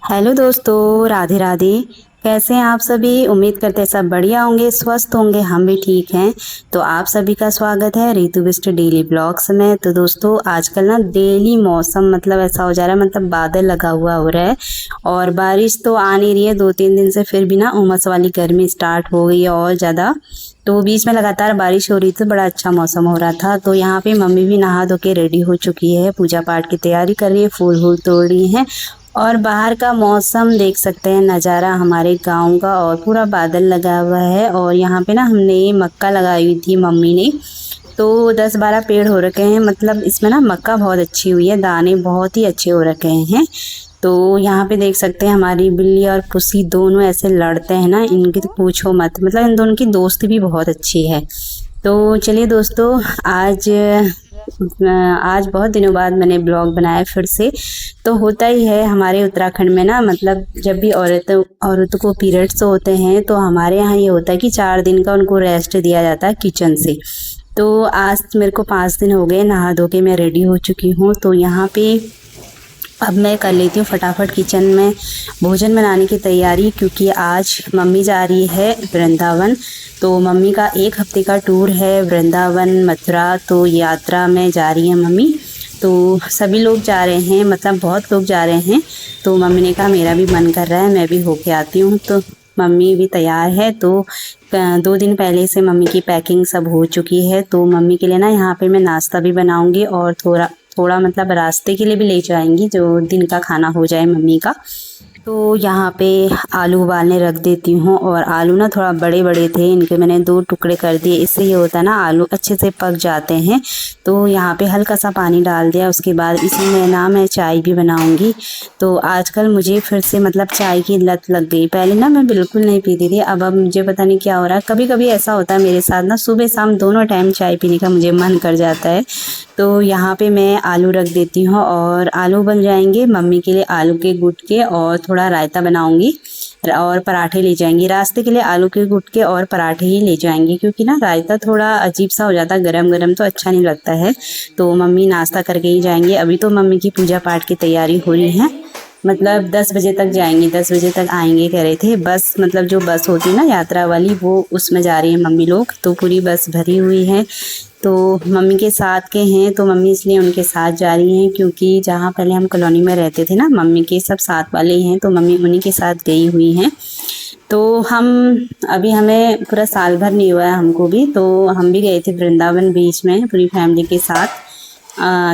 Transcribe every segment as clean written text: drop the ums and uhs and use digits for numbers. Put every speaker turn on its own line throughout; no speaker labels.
Hello दोस्तों, राधे राधे। कैसे हैं आप सभी? उम्मीद करते हैं सब बढ़िया होंगे, स्वस्थ होंगे। हम भी ठीक हैं। तो आप सभी का स्वागत है ऋतु बिस्ट डेली ब्लॉग्स में। तो दोस्तों, आजकल ना डेली मौसम मतलब ऐसा हो जा रहा है, मतलब बादल लगा हुआ हो रहा है और बारिश तो आ नहीं रही है 2-3 दिन से। फिर भी ना उमस वाली गर्मी स्टार्ट हो गई है और ज़्यादा। तो बीच में लगातार बारिश हो रही थी, बड़ा अच्छा मौसम हो रहा था। तो यहाँ पे मम्मी भी नहा धो के रेडी हो चुकी है, पूजा पाठ की तैयारी कर रही है, फूल वूल तोड़ रही है। और बाहर का मौसम देख सकते हैं, नज़ारा हमारे गांव का, और पूरा बादल लगा हुआ है। और यहाँ पे ना हमने मक्का लगाई हुई थी मम्मी ने, तो 10-12 पेड़ हो रखे हैं। मतलब इसमें ना मक्का बहुत अच्छी हुई है, दाने बहुत ही अच्छे हो रखे हैं। तो यहाँ पे देख सकते हैं हमारी बिल्ली और पुसी दोनों ऐसे लड़ते हैं ना, इनकी तो पूछो मत। मतलब इन दोनों की दोस्ती भी बहुत अच्छी है। तो चलिए दोस्तों, आज बहुत दिनों बाद मैंने ब्लॉग बनाया फिर से। तो होता ही है हमारे उत्तराखंड में ना, मतलब जब भी औरतों को पीरियड्स होते हैं तो हमारे यहाँ ये होता है कि 4 दिन का उनको रेस्ट दिया जाता है किचन से। तो आज मेरे को 5 दिन हो गए, नहा धो के मैं रेडी हो चुकी हूँ। तो यहाँ पे अब मैं कर लेती हूँ फटाफट किचन में भोजन बनाने की तैयारी, क्योंकि आज मम्मी जा रही है वृंदावन। तो मम्मी का 1 हफ्ते का टूर है वृंदावन मथुरा, तो यात्रा में जा रही है मम्मी। तो सभी लोग जा रहे हैं, मतलब बहुत लोग जा रहे हैं। तो मम्मी ने कहा मेरा भी मन कर रहा है, मैं भी होके आती हूँ। तो मम्मी भी तैयार है। तो 2 दिन पहले से मम्मी की पैकिंग सब हो चुकी है। तो मम्मी के लिए ना यहाँ पे मैं नाश्ता भी बनाऊँगी और थोड़ा थोड़ा मतलब रास्ते के लिए भी ले जाएंगी, जो दिन का खाना हो जाए मम्मी का। तो यहाँ पे आलू उबालने रख देती हूँ। और आलू ना थोड़ा बड़े बड़े थे, इनके मैंने 2 टुकड़े कर दिए। इससे ये होता है ना, आलू अच्छे से पक जाते हैं। तो यहाँ पे हल्का सा पानी डाल दिया। उसके बाद इसी में ना मैं चाय भी बनाऊँगी। तो आजकल मुझे फिर से मतलब चाय की लत लग गई। पहले ना मैं बिल्कुल नहीं पीती थी, अब मुझे पता नहीं क्या हो रहा है। कभी कभी ऐसा होता है मेरे साथ ना, सुबह शाम दोनों टाइम चाय पीने का मुझे मन कर जाता है। तो यहाँ पे मैं आलू रख देती हूँ और आलू बन जाएंगे। मम्मी के लिए आलू के गुटके और थोड़ा रायता बनाऊंगी और पराठे ले जाएंगी। रास्ते के लिए आलू के गुटके और पराठे ही ले जाएंगी, क्योंकि ना रायता थोड़ा अजीब सा हो जाता है, गरम गरम तो अच्छा नहीं लगता है। तो मम्मी नाश्ता करके ही जाएंगे। अभी तो मम्मी की पूजा पाठ की तैयारी हो रही है। मतलब 10 बजे तक जाएंगी, 10 बजे तक आएंगे कह रहे थे। बस मतलब जो बस होती है ना यात्रा वाली, वो उसमें जा रही है मम्मी लोग। तो पूरी बस भरी हुई है। तो मम्मी के साथ के हैं, तो मम्मी इसलिए उनके साथ जा रही हैं, क्योंकि जहाँ पहले हम कॉलोनी में रहते थे ना, मम्मी के सब साथ वाले हैं, तो मम्मी उन्हीं के साथ गई हुई हैं। तो हमें पूरा साल भर नहीं हुआ है हमको भी। तो हम भी गए थे वृंदावन बीच में पूरी फैमिली के साथ।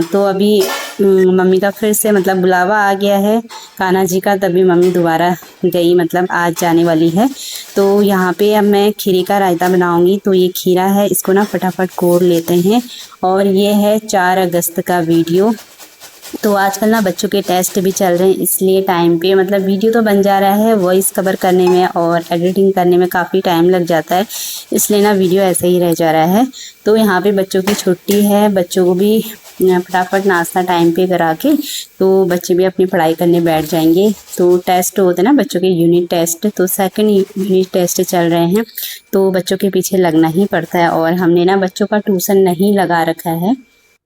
तो अभी मम्मी का फिर से मतलब बुलावा आ गया है कान्हा जी का, तभी मम्मी दोबारा गई, मतलब आज जाने वाली है। तो यहाँ पे अब मैं खीरे का रायता बनाऊंगी। तो ये खीरा है, इसको ना फटाफट कोड़ लेते हैं। और ये है 4 अगस्त का वीडियो। तो आजकल ना बच्चों के टेस्ट भी चल रहे हैं, इसलिए टाइम पे मतलब वीडियो तो बन जा रहा है, वॉइस कवर करने में और एडिटिंग करने में काफ़ी टाइम लग जाता है, इसलिए ना वीडियो ऐसे ही रह जा रहा है। तो यहाँ पे बच्चों की छुट्टी है, बच्चों को भी फटाफट नाश्ता टाइम पे करा के तो बच्चे भी अपनी पढ़ाई करने बैठ जाएंगे। तो टेस्ट होते हैं ना बच्चों के, यूनिट टेस्ट, तो सेकंड यूनिट टेस्ट चल रहे हैं। तो बच्चों के पीछे लगना ही पड़ता है, और हमने ना बच्चों का ट्यूशन नहीं लगा रखा है,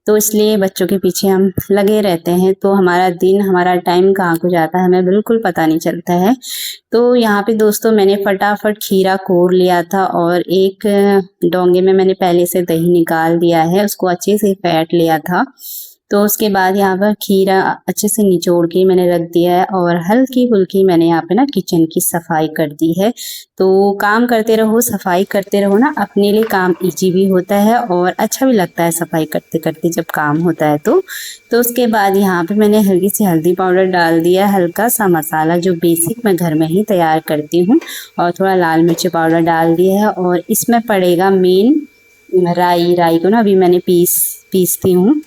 तो इसलिए बच्चों के पीछे हम लगे रहते हैं। तो हमारा दिन, हमारा टाइम कहाँ को जाता है हमें बिल्कुल पता नहीं चलता है। तो यहाँ पे दोस्तों मैंने फटाफट खीरा कोर लिया था, और एक डोंगे में मैंने पहले से दही निकाल दिया है, उसको अच्छे से फेंट लिया था। तो उसके बाद यहाँ पर खीरा अच्छे से निचोड़ के मैंने रख दिया है, और हल्की फुल्की मैंने यहाँ पे ना किचन की सफाई कर दी है। तो काम करते रहो, सफाई करते रहो ना, अपने लिए काम इजी भी होता है और अच्छा भी लगता है सफाई करते करते जब काम होता है तो उसके बाद यहाँ पे मैंने हल्की सी हल्दी पाउडर डाल दिया, हल्का सा मसाला जो बेसिक मैं घर में ही तैयार करती हूँ, और थोड़ा लाल मिर्च पाउडर डाल दिया है। और इसमें पड़ेगा मेन राई को ना अभी मैंने पीसती हूँ।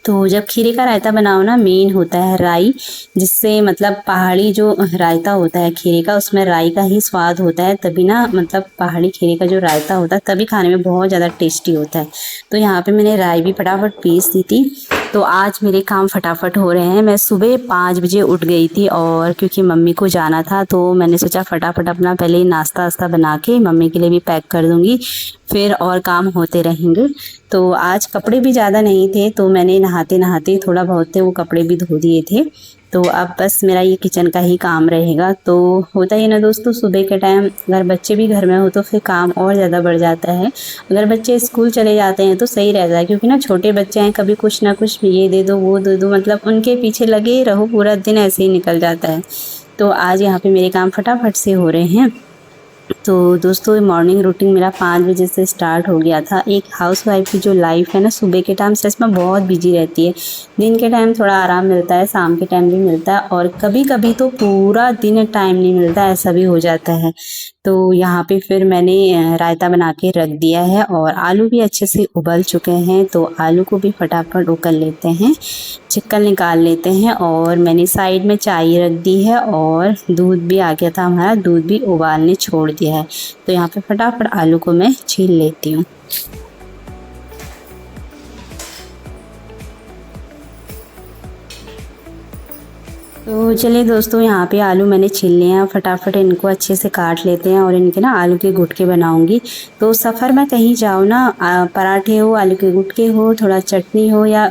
तो जब खीरे का रायता बनाओ ना, मेन होता है राई, जिससे मतलब पहाड़ी जो रायता होता है खीरे का, उसमें राई का ही स्वाद होता है, तभी ना मतलब पहाड़ी खीरे का जो रायता होता है तभी खाने में बहुत ज़्यादा टेस्टी होता है। तो यहाँ पे मैंने राई भी फटाफट पीस दी थी। तो आज मेरे काम फटाफट हो रहे हैं। मैं सुबह 5 बजे उठ गई थी, और क्योंकि मम्मी को जाना था तो मैंने सोचा फटाफट अपना पहले ही नाश्ता वास्ता बना के मम्मी के लिए भी पैक कर दूँगी, फिर और काम होते रहेंगे। तो आज कपड़े भी ज़्यादा नहीं थे, तो मैंने नहाते नहाते थोड़ा बहुत थे वो कपड़े भी धो दिए थे। तो अब बस मेरा ये किचन का ही काम रहेगा। तो होता ही ना दोस्तों, सुबह के टाइम अगर बच्चे भी घर में हो तो फिर काम और ज़्यादा बढ़ जाता है। अगर बच्चे स्कूल चले जाते हैं तो सही रहता है, क्योंकि ना छोटे बच्चे हैं, कभी कुछ ना कुछ ये दे दो वो दे दो, मतलब उनके पीछे लगे रहो, पूरा दिन ऐसे ही निकल जाता है। तो आज यहाँ पे मेरे काम फटाफट से हो रहे हैं। तो दोस्तों मॉर्निंग रूटीन मेरा 5 बजे से स्टार्ट हो गया था। एक हाउसवाइफ की जो लाइफ है ना, सुबह के टाइम सच में बहुत बिजी रहती है। दिन के टाइम थोड़ा आराम मिलता है, शाम के टाइम भी मिलता है, और कभी कभी तो पूरा दिन टाइम नहीं मिलता, ऐसा भी हो जाता है। तो यहाँ पे फिर मैंने रायता बना के रख दिया है, और आलू भी अच्छे से उबल चुके हैं। तो आलू को भी फटाफट उबल लेते हैं, चिकन निकाल लेते हैं। और मैंने साइड में चाय रख दी है, और दूध भी आ गया था हमारा, दूध भी उबालने छोड़ दिया है। तो यहाँ पे फटाफट आलू को मैं छील लेती हूँ। तो चलिए दोस्तों, यहाँ पे आलू मैंने छील लिए हैं, फटाफट इनको अच्छे से काट लेते हैं, और इनके ना आलू के गुटके बनाऊंगी। तो सफ़र में कहीं जाओ ना, पराठे हो, आलू के गुटके हो, थोड़ा चटनी हो, या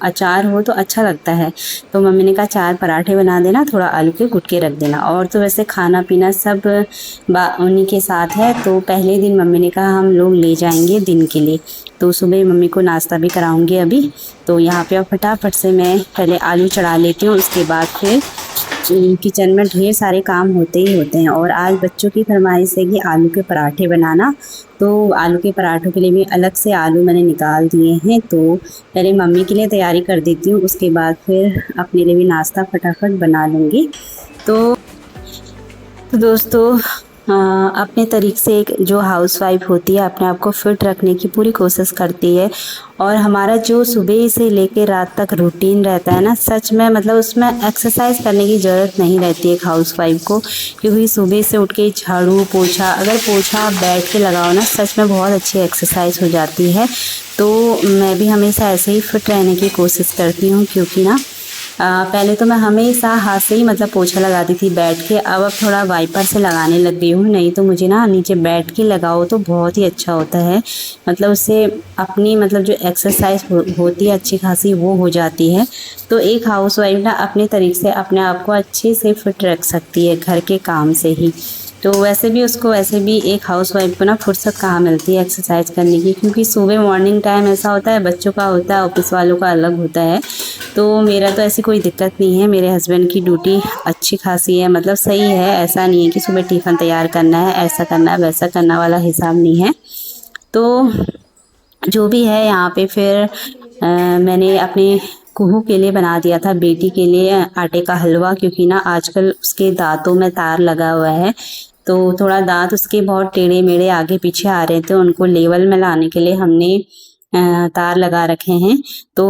अचार हो तो अच्छा लगता है। तो मम्मी ने कहा 4 पराठे बना देना, थोड़ा आलू के गुटके रख देना। और तो वैसे खाना पीना सब उन्हीं के साथ है। तो पहले दिन मम्मी ने कहा हम लोग ले जाएंगे दिन के लिए, तो सुबह मम्मी को नाश्ता भी कराऊंगी अभी। तो यहाँ पे अब फटाफट से मैं पहले आलू चढ़ा लेती हूँ, उसके बाद फिर किचन में ढेर सारे काम होते ही होते हैं। और आज बच्चों की फरमाइश है कि आलू के पराठे बनाना, तो आलू के पराठों के लिए भी अलग से आलू मैंने निकाल दिए हैं। तो पहले मम्मी के लिए तैयारी कर देती हूँ, उसके बाद फिर अपने लिए भी नाश्ता फटाफट बना लूँगी। तो दोस्तों अपने तरीक़े से एक जो हाउसवाइफ होती है अपने आप को फिट रखने की पूरी कोशिश करती है। और हमारा जो सुबह से लेकर रात तक रूटीन रहता है ना, सच में मतलब उसमें एक्सरसाइज करने की ज़रूरत नहीं रहती है एक हाउसवाइफ को। क्योंकि सुबह से उठ के झाड़ू पोछा, अगर पोछा आप बैठ के लगाओ ना, सच में बहुत अच्छी एक्सरसाइज हो जाती है। तो मैं भी हमेशा ऐसे ही फिट रहने की कोशिश करती हूँ, क्योंकि ना पहले तो मैं हमेशा हाथ से ही मतलब पोछा लगाती थी बैठ के। अब थोड़ा वाइपर से लगाने लग गई हूँ, नहीं तो मुझे ना नीचे बैठ के लगाओ तो बहुत ही अच्छा होता है। मतलब उससे अपनी मतलब जो एक्सरसाइज होती है अच्छी खासी वो हो जाती है। तो एक हाउसवाइफ ना अपने तरीके से अपने आप को अच्छे से फिट रख सकती है घर के काम से ही। तो वैसे भी एक हाउसवाइफ को ना फुर्सत कहाँ मिलती है एक्सरसाइज करने की, क्योंकि सुबह मॉर्निंग टाइम ऐसा होता है, बच्चों का होता है, ऑफिस वालों का अलग होता है। तो मेरा तो ऐसी कोई दिक्कत नहीं है, मेरे हस्बैंड की ड्यूटी अच्छी खासी है, मतलब सही है। ऐसा नहीं है कि सुबह टिफ़िन तैयार करना है, ऐसा करना है वैसा करना वाला हिसाब नहीं है। तो जो भी है यहाँ पे फिर मैंने अपने कुहू के लिए बना दिया था, बेटी के लिए आटे का हलवा, क्योंकि ना आजकल उसके दांतों में तार लगा हुआ है। तो थोड़ा दांत उसके बहुत टेढ़े मेढ़े आगे पीछे आ रहे थे, उनको लेवल में लाने के लिए हमने तार लगा रखे हैं। तो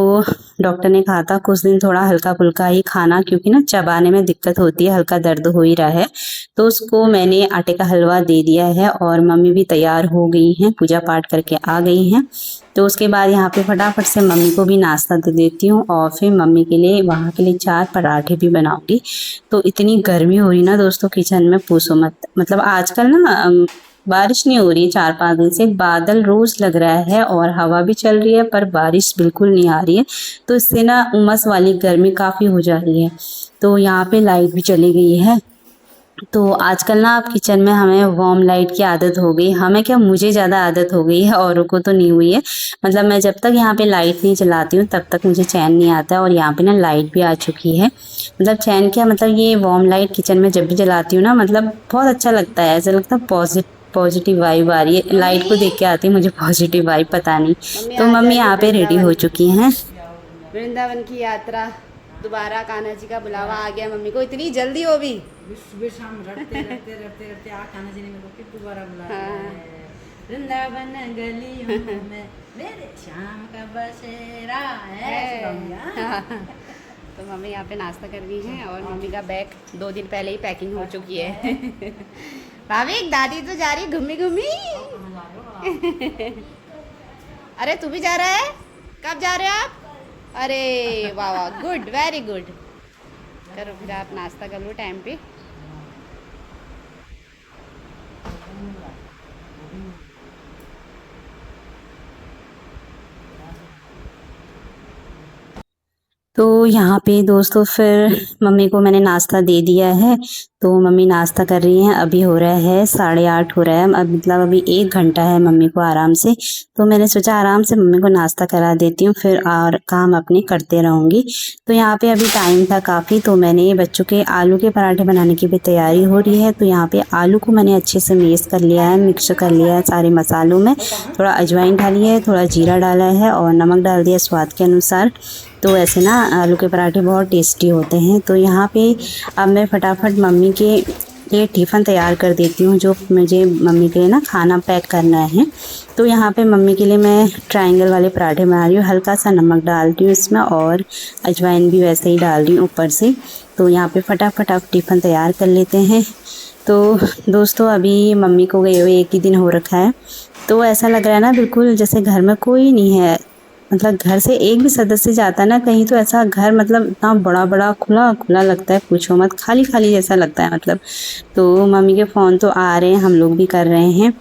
डॉक्टर ने कहा था कुछ दिन थोड़ा हल्का फुल्का ही खाना, क्योंकि ना चबाने में दिक्कत होती है, हल्का दर्द हो ही रहा है। तो उसको मैंने आटे का हलवा दे दिया है, और मम्मी भी तैयार हो गई हैं, पूजा पाठ करके आ गई हैं। तो उसके बाद यहाँ पे फटाफट से मम्मी को भी नाश्ता दे देती हूँ, और फिर मम्मी के लिए वहाँ के लिए 4 पराठे भी बनाऊंगी। तो इतनी गर्मी हो रही ना दोस्तों किचन में, पूछो मत। मतलब आजकल ना बारिश नहीं हो रही है 4-5 दिन से, बादल रोज लग रहा है और हवा भी चल रही है, पर बारिश बिल्कुल नहीं आ रही है। तो इससे ना उमस वाली गर्मी काफ़ी हो जा रही है। तो यहाँ पे लाइट भी चली गई है। तो आजकल ना आप किचन में हमें वार्म लाइट की आदत हो गई, हमें क्या मुझे ज़्यादा आदत हो गई है, औरों को तो नहीं हुई है। मतलब मैं जब तक यहाँ पे लाइट नहीं चलाती हूँ तब तक मुझे चैन नहीं आता है। और यहाँ पे ना लाइट भी आ चुकी है, मतलब चैन क्या, मतलब ये वार्म लाइट किचन में जब भी जलाती हूँ ना, मतलब बहुत अच्छा लगता है, ऐसा लगता है पॉजिटिव वाइब आ रही है। लाइट को देख के आती है मुझे पॉजिटिव वाइब, पता नहीं। तो मम्मी यहाँ पे रेडी हो चुकी हैं।
वृंदावन की यात्रा, दोबारा कान्हा जी का बुलावा आ गया मम्मी को, इतनी जल्दी हो भी।
हम रटते रटते रटते रटते आ कान्हा जी ने मेरे को फिर दोबारा बुलाया
हाँ।
है। वृंदावन गलियों में मेरे श्याम का बसेरा है।
हाँ। तो मम्मी यहाँ पे नाश्ता कर रही हैं, और मम्मी का बैग 2 दिन पहले ही पैकिंग हो चुकी है। भाभी दादी तो जा रही घूमी घूमी। अरे तू भी जा रहा है? कब जा रहे हो आप? अरे वाह वाह, गुड, वेरी गुड। करो फिर आप नाश्ता कर लो टाइम पे।
तो यहाँ पे दोस्तों फिर मम्मी को मैंने नाश्ता दे दिया है। तो मम्मी नाश्ता कर रही हैं। अभी हो रहा है 8:30 हो रहा है। अब मतलब अभी 1 घंटा है मम्मी को आराम से। तो मैंने सोचा आराम से मम्मी को नाश्ता करा देती हूँ, फिर और काम अपने करते रहूँगी। तो यहाँ पे अभी टाइम था काफ़ी, तो मैंने बच्चों के आलू के पराठे बनाने की भी तैयारी हो रही है। तो यहाँ पे आलू को मैंने अच्छे से मैश कर लिया है, मिक्स कर लिया है सारे मसालों में। थोड़ा अजवाइन डाली है, थोड़ा जीरा डाला है और नमक डाल दिया स्वाद के अनुसार। तो ऐसे ना आलू के पराठे बहुत टेस्टी होते हैं। तो यहाँ पे अब मैं फटाफट मम्मी के लिए टिफ़िन तैयार कर देती हूँ, जो मुझे मम्मी के लिए ना खाना पैक करना है। तो यहाँ पे मम्मी के लिए मैं ट्रायंगल वाले पराठे बना रही हूँ। हल्का सा नमक डालती हूँ इसमें और अजवाइन भी वैसे ही डाल रही हूँ ऊपर से। तो यहाँ पे फटाफट अब टिफ़िन तैयार कर लेते हैं। तो दोस्तों अभी मम्मी को गए हुए 1 ही दिन हो रखा है। तो ऐसा लग रहा है ना बिल्कुल जैसे घर में कोई नहीं है। मतलब घर से एक भी सदस्य जाता है ना कहीं, तो ऐसा घर मतलब इतना बड़ा बड़ा खुला खुला लगता है, पूछो मत, खाली खाली जैसा लगता है मतलब। तो मम्मी के फ़ोन तो आ रहे हैं, हम लोग भी कर रहे हैं।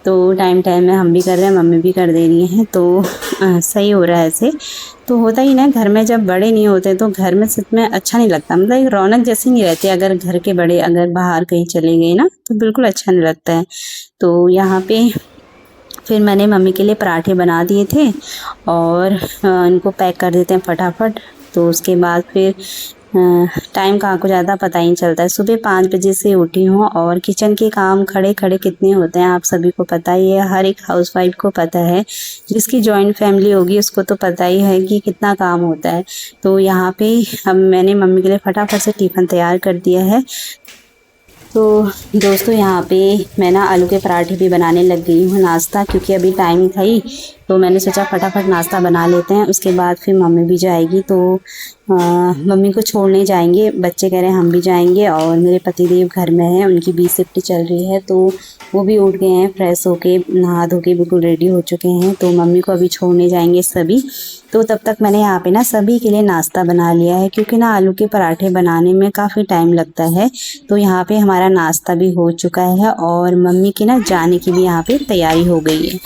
तो टाइम टाइम में हम भी कर रहे हैं, मम्मी भी कर दे रही हैं। तो सही हो रहा है ऐसे। तो होता ही ना, घर में जब बड़े नहीं होते तो घर में सच में अच्छा नहीं लगता, मतलब एक रौनक जैसी नहीं रहती। अगर घर के बड़े अगर बाहर कहीं चले गए ना तो बिल्कुल अच्छा नहीं लगता है। तो यहाँ पे फिर मैंने मम्मी के लिए पराठे बना दिए थे और इनको पैक कर देते हैं फटाफट। तो उसके बाद फिर टाइम कहाँ को ज़्यादा पता ही नहीं चलता है। सुबह 5 बजे से उठी हूँ और किचन के काम खड़े खड़े कितने होते हैं आप सभी को पता ही है, हर एक हाउसवाइफ को पता है। जिसकी जॉइंट फैमिली होगी उसको तो पता ही है कि कितना काम होता है। तो यहाँ पे अब मैंने मम्मी के लिए फटाफट से टिफ़िन तैयार कर दिया है। तो दोस्तों यहाँ पे मैं ना आलू के पराठे भी बनाने लग गई हूँ नाश्ता, क्योंकि अभी टाइम था ही। तो मैंने सोचा फटाफट नाश्ता बना लेते हैं, उसके बाद फिर मम्मी भी जाएगी। तो मम्मी को छोड़ने जाएंगे, बच्चे कह रहे हैं हम भी जाएंगे। और मेरे पतिदेव घर में हैं, उनकी 20 शिफ्ट चल रही है। तो वो भी उठ गए हैं, फ्रेश होके नहा धो के बिल्कुल रेडी हो चुके हैं। तो मम्मी को अभी छोड़ने जाएंगे सभी। तो तब तक मैंने यहाँ पे ना सभी के लिए नाश्ता बना लिया है, क्योंकि ना आलू के पराठे बनाने में काफ़ी टाइम लगता है। तो यहाँ पे हमारा नाश्ता भी हो चुका है और मम्मी की ना जाने की भी यहाँ पे तैयारी हो गई है।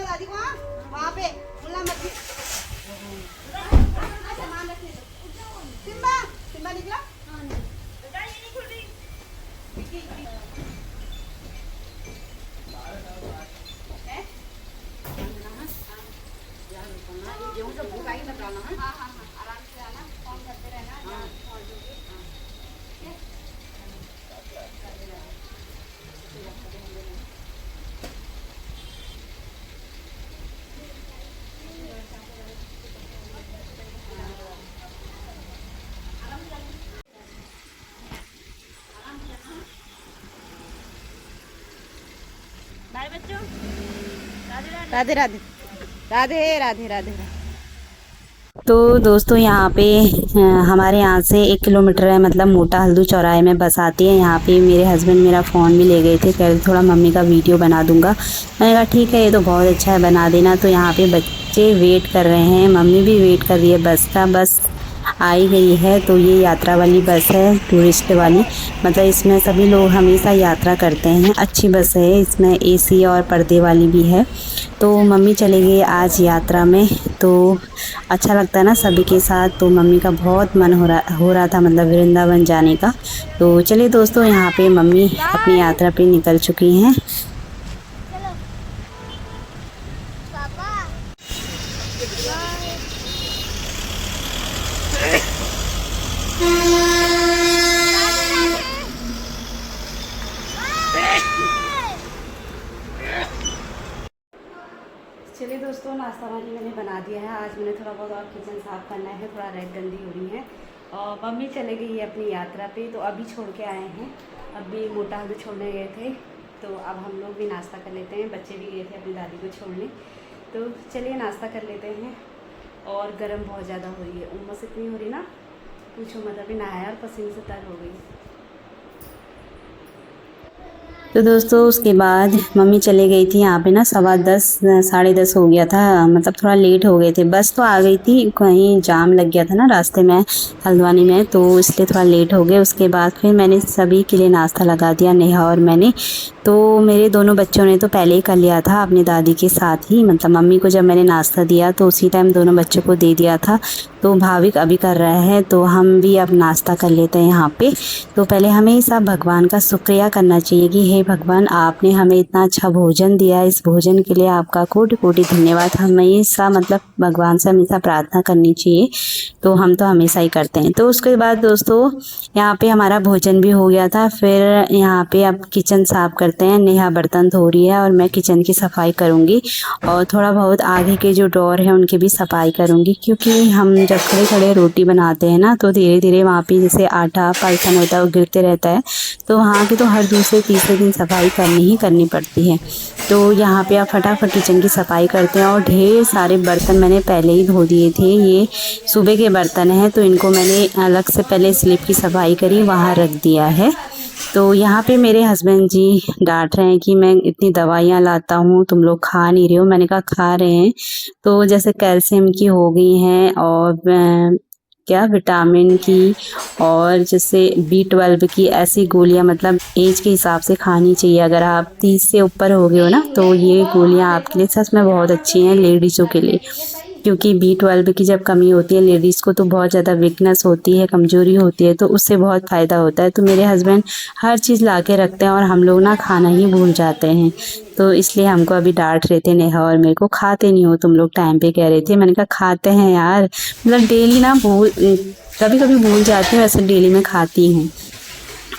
दादी को वहाँ पे मत सामान रखने दो। सिम्बा सिम्बा निकला आराम से आना, फोन करते रहना। बाय बच्चों, राधे राधे राधे राधे राधे। तो दोस्तों यहाँ पे हमारे यहाँ से 1 किलोमीटर है, मतलब मोटा हल्दू चौराहे में बस आती है। यहाँ पे मेरे हस्बैंड मेरा फ़ोन भी ले गए थे, कह रहे थोड़ा मम्मी का वीडियो बना दूंगा। मैंने कहा ठीक है, ये तो बहुत अच्छा है, बना देना। तो यहाँ पे बच्चे वेट कर रहे हैं, मम्मी भी वेट कर रही है बस का। बस आई गई है। तो ये यात्रा वाली बस है, टूरिस्ट वाली, मतलब इसमें सभी लोग हमेशा यात्रा करते हैं। अच्छी बस है, इसमें एसी और पर्दे वाली भी है। तो मम्मी चले गई आज यात्रा में, तो अच्छा लगता है ना सभी के साथ। तो मम्मी का बहुत मन हो रहा था, मतलब वृंदावन जाने का। तो चलिए दोस्तों, यहाँ पे मम्मी अपनी यात्रा पे निकल चुकी हैं।
चलिए दोस्तों, नाश्ता पानी मैंने बना दिया है। आज मैंने थोड़ा बहुत और किचन साफ़ करना है, थोड़ा रैक गंदी हो रही है। और मम्मी चले गई है अपनी यात्रा पे, तो अभी छोड़ के आए हैं। अभी मोटा हल्दी छोड़ने गए थे, तो अब हम लोग भी नाश्ता कर लेते हैं। बच्चे भी गए थे अपनी दादी को छोड़ने। तो चलिए नाश्ता कर लेते हैं। और गर्म बहुत ज़्यादा हो रही है, उमस इतनी हो रही ना पूछो मत, अभी नहाया और पसीने से तर हो गई। तो दोस्तों उसके बाद मम्मी चले गई थी, यहाँ पे ना 10:15 साढ़े 10 हो गया था, मतलब थोड़ा लेट हो गए थे। बस तो आ गई थी, कहीं जाम लग गया था ना रास्ते में हल्द्वानी में, तो इसलिए थोड़ा लेट हो गए। उसके बाद फिर मैंने सभी के लिए नाश्ता लगा दिया, नेहा और मैंने। तो मेरे दोनों बच्चों ने तो पहले ही कर लिया था अपनी दादी के साथ ही, मतलब मम्मी को जब मैंने नाश्ता दिया तो उसी टाइम दोनों बच्चों को दे दिया था। तो भाविक अभी कर रहे हैं, तो हम भी अब नाश्ता कर लेते हैं यहाँ पे। तो पहले हमें सब भगवान का शुक्रिया करना चाहिए कि हे भगवान, आपने हमें इतना अच्छा भोजन दिया, इस भोजन के लिए आपका कोटि कोटि धन्यवाद। हमेशा मतलब भगवान से हमेशा प्रार्थना करनी चाहिए, तो हम तो हमेशा ही करते हैं। तो उसके बाद दोस्तों यहाँ पे हमारा भोजन भी हो गया था। फिर यहाँ पे अब किचन साफ़ करते हैं। नेहा बर्तन धो रही है और मैं किचन की सफाई करूँगी, और थोड़ा बहुत आगे के जो ड्रॉर है उनकी भी सफाई करूँगी, क्योंकि हम जब खड़े खड़े रोटी बनाते हैं ना तो धीरे धीरे वहाँ पे जैसे आटा पाइथन होता है वो गिरते रहता है, तो वहाँ की तो हर दूसरे तीसरे दिन सफाई करनी पड़ती है। तो यहाँ पे आप फटाफट किचन की सफाई करते हैं। और ढेर सारे बर्तन मैंने पहले ही धो दिए थे, ये सुबह के बर्तन हैं, तो इनको मैंने अलग से पहले स्लिप की सफाई करी, वहाँ रख दिया है। तो यहाँ पे मेरे हस्बैंड जी डांट रहे हैं कि मैं इतनी दवाइयाँ लाता हूँ, तुम लोग खा नहीं रहे हो। मैंने कहा खा रहे हैं, तो जैसे कैल्शियम की हो गई हैं, और क्या विटामिन की, और जैसे B12 की, ऐसी गोलियाँ मतलब एज के हिसाब से खानी चाहिए। अगर आप 30 से ऊपर हो गए हो ना तो ये गोलियाँ आपके लिए सच में बहुत अच्छी हैं लेडीज़ों के लिए, क्योंकि B12 की जब कमी होती है लेडीज़ को तो बहुत ज़्यादा वीकनेस होती है, कमज़ोरी होती है, तो उससे बहुत फ़ायदा होता है। तो मेरे हस्बैंड हर चीज़ ला के रखते हैं और हम लोग ना खाना ही भूल जाते हैं, तो इसलिए हमको अभी डांट रहे थे नेहा और मेरे को, खाते नहीं हो तुम लोग टाइम पे, कह रहे थे। मैंने कहा खाते हैं यार, मतलब डेली ना कभी कभी भूल जाती हूँ, वैसे डेली मैं खाती हूँ।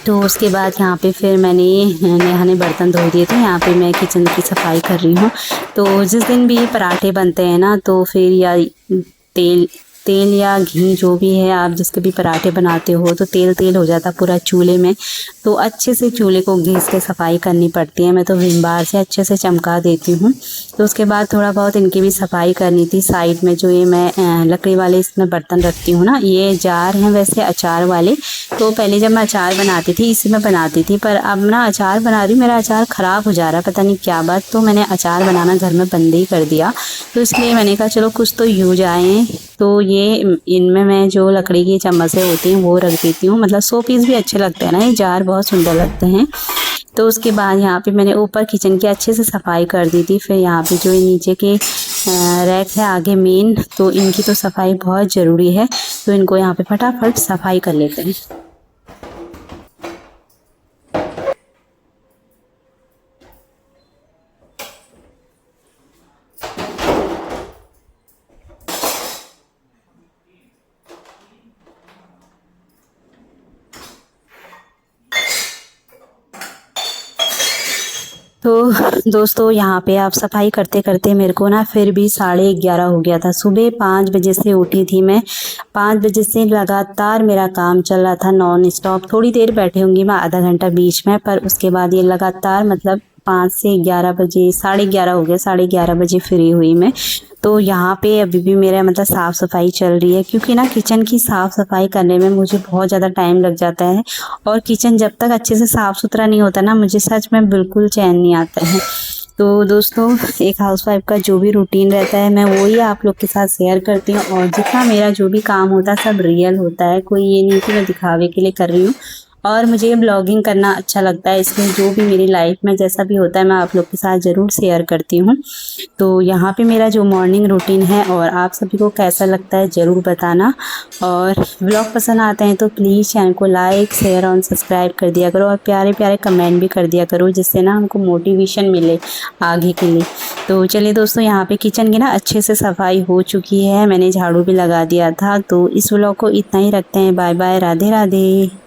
तो उसके बाद यहाँ पे फिर नेहा ने बर्तन धो दिए थे। यहाँ पे मैं किचन की सफाई कर रही हूँ। तो जिस दिन भी पराठे बनते हैं ना तो फिर या तेल या घी जो भी है, आप जिसके भी पराठे बनाते हो तो तेल हो जाता पूरा चूल्हे में, तो अच्छे से चूल्हे को घिस के सफाई करनी पड़ती है। मैं तो विम बार से अच्छे से चमका देती हूँ। तो उसके बाद थोड़ा बहुत इनकी भी सफाई करनी थी। साइड में जो ये मैं लकड़ी वाले इसमें बर्तन रखती हूँ ना, ये जार हैं वैसे अचार वाले। तो पहले जब मैं अचार बनाती थी इसी में बनाती थी, पर अब ना अचार बना रही हूँ, मेरा अचार ख़राब हो जा रहा है, पता नहीं क्या बात। तो मैंने अचार बनाना घर में बंद ही कर दिया। तो इसलिए मैंने कहा चलो कुछ तो यूज आए, तो ये इनमें मैं जो लकड़ी की चम्मचें होती हैं वो रख देती हूँ। मतलब 100 पीस भी अच्छे लगते हैं ना, ये जार बहुत सुंदर लगते हैं। तो उसके बाद यहाँ पे मैंने ऊपर किचन की अच्छे से सफाई कर दी थी। फिर यहाँ पे जो ये नीचे के रैक है आगे मेन, तो इनकी तो सफाई बहुत ज़रूरी है, तो इनको यहाँ पे फटाफट सफाई कर लेते हैं। तो दोस्तों यहाँ पे आप सफाई करते करते मेरे को ना फिर भी 11:30 हो गया था। सुबह 5 बजे से उठी थी मैं। 5 बजे से लगातार मेरा काम चल रहा था नॉन स्टॉप। थोड़ी देर बैठे होंगी मैं, आधा घंटा बीच में, पर उसके बाद ये लगातार मतलब 5 से 11 बजे, 11:30 हो गया, 11:30 बजे फ्री हुई मैं। तो यहाँ पे अभी भी मेरा मतलब साफ़ सफाई चल रही है, क्योंकि ना किचन की साफ़ सफाई करने में मुझे बहुत ज़्यादा टाइम लग जाता है, और किचन जब तक अच्छे से साफ़ सुथरा नहीं होता ना, मुझे सच में बिल्कुल चैन नहीं आता है। तो दोस्तों एक हाउसवाइफ का जो भी रूटीन रहता है मैं वही आप लोग के साथ शेयर करती हूँ, और जितना मेरा जो भी काम होता है सब रियल होता है, कोई ये नहीं कि मैं दिखावे के लिए कर रही हूँ। और मुझे ये ब्लॉगिंग करना अच्छा लगता है, इसमें जो भी मेरी लाइफ में जैसा भी होता है मैं आप लोग के साथ ज़रूर शेयर करती हूँ। तो यहाँ पे मेरा जो मॉर्निंग रूटीन है, और आप सभी को कैसा लगता है ज़रूर बताना। और ब्लॉग पसंद आते हैं तो प्लीज़ चैनल को लाइक शेयर और सब्सक्राइब कर दिया करो, और प्यारे प्यारे कमेंट भी कर दिया करो, जिससे ना हमको मोटिवेशन मिले आगे के लिए। तो चलिए दोस्तों यहाँ पे किचन की ना अच्छे से सफाई हो चुकी है, मैंने झाड़ू भी लगा दिया था। तो इस व्लॉग को इतना ही रखते हैं। Bye bye, Radhe Radhe.